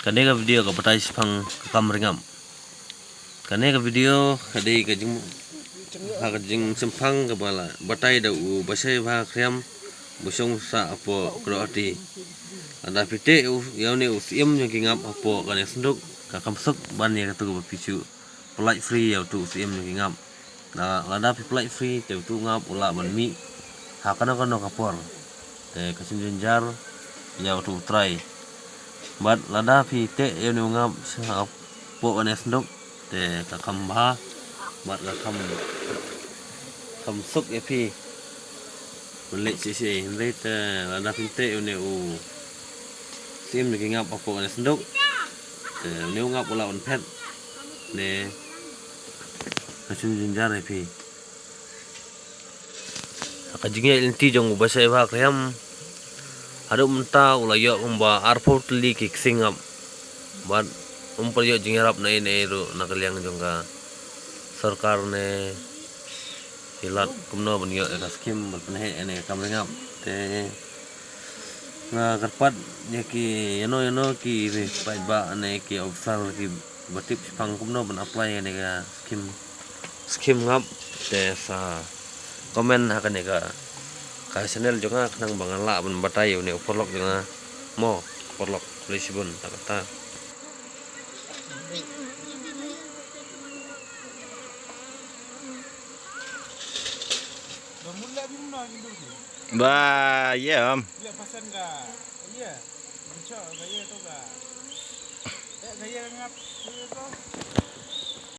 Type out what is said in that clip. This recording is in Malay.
Kanega video ka patay sipang kamringam. Kanega video kadai ka jing sempang ka bala batay da u basay ba kriam busong sa apo kroati. Ada pite yaw ne usim yang kingap apo kan senduk ka kamsuk ban ya tu pisu. Flight free yaw tu usim yang kingap. Na lada flight free tu ngap ula ban mi. Hakana kono kapor. Kasim jenjar yaw tu try. Bat lada pite yaw ne ngap sa apo kan senduk te ka kamba bat ka kamsuk epi. Belik sisi hindai te lada pite yaw ne u sim ni ngap apo kan senduk te ne ngap ula on pet ne kasim jenjar epi. Kajingnya inti jong bahasa Eva kriam ada mentah ulayo umba airport li kiksingap bad umpal yo jingarap na ini ru nakaliang jong ka sarkar ne hilat kumno ban yo ka skim berpenhe ene kamringap te nga karpat nya ki yano ki pai ba ane ki ofsal ki batip pang kumno ban apply ene ka skim ngap te sa komen akan ya ka channel juga nang bangala ban batai ne overlock juga mo overlock lisbon takata ba ya om ya pasan ga iya mencok gaya to ga gaya ngap itu